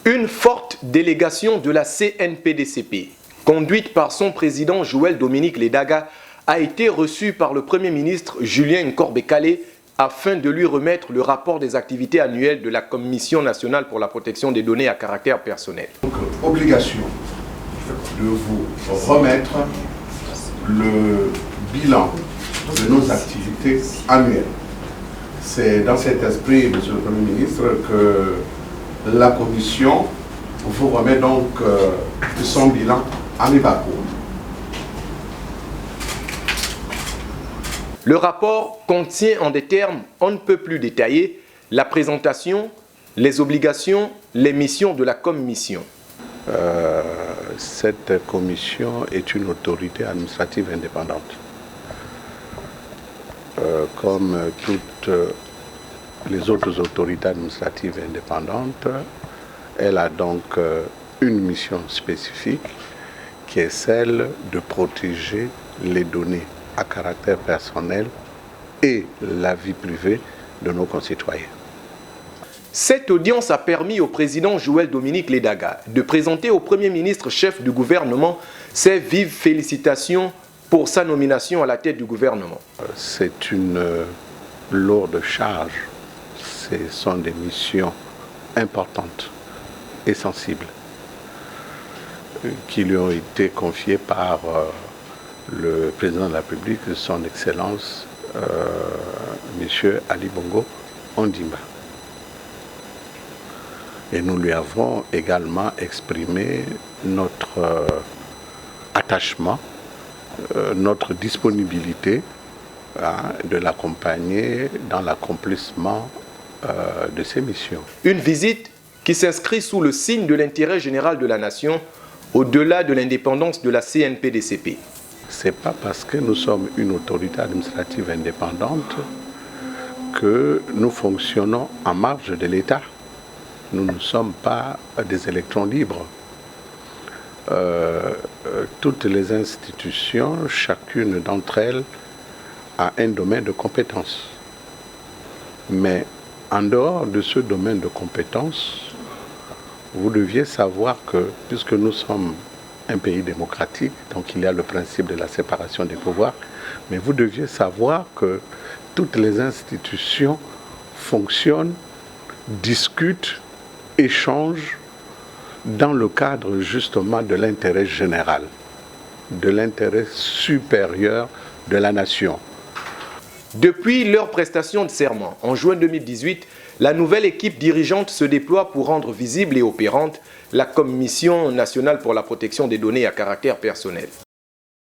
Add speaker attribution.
Speaker 1: Une forte délégation de la CNPDCP, conduite par son président Joël Dominique Ledaga, a été reçue par le Premier ministre Julien Nkorbekale afin de lui remettre le rapport des activités annuelles de la Commission nationale pour la protection des données à caractère personnel.
Speaker 2: Donc, obligation de vous remettre le bilan de nos activités annuelles. C'est dans cet esprit, Monsieur le Premier ministre, que la Commission vous remet donc son bilan à mi-parcours.
Speaker 1: Le rapport contient en des termes on ne peut plus détaillés la présentation, les obligations, les missions de la Commission.
Speaker 3: Cette commission est une autorité administrative indépendante. Comme toutes les autres autorités administratives indépendantes, elle a donc une mission spécifique qui est celle de protéger les données à caractère personnel et la vie privée de nos concitoyens.
Speaker 1: Cette audience a permis au président Joël Dominique Ledaga de présenter au Premier ministre chef du gouvernement ses vives félicitations pour sa nomination à la tête du gouvernement.
Speaker 3: C'est une lourde charge. Ce sont des missions importantes et sensibles qui lui ont été confiées par le président de la République, son Excellence, M. Ali Bongo Ondimba. Et nous lui avons également exprimé notre attachement, notre disponibilité de l'accompagner dans l'accomplissement de ses missions.
Speaker 1: Une visite qui s'inscrit sous le signe de l'intérêt général de la nation, au-delà de l'indépendance de la CNPDCP.
Speaker 3: Ce n'est pas parce que nous sommes une autorité administrative indépendante que nous fonctionnons en marge de l'État. Nous ne sommes pas des électrons libres. Toutes les institutions, chacune d'entre elles, a un domaine de compétence. Mais en dehors de ce domaine de compétence, vous deviez savoir que, puisque nous sommes un pays démocratique, donc il y a le principe de la séparation des pouvoirs, mais vous deviez savoir que toutes les institutions fonctionnent, discutent, échangent dans le cadre justement de l'intérêt général, de l'intérêt supérieur de la nation.
Speaker 1: Depuis leur prestation de serment en juin 2018, la nouvelle équipe dirigeante se déploie pour rendre visible et opérante la Commission nationale pour la protection des données à caractère personnel.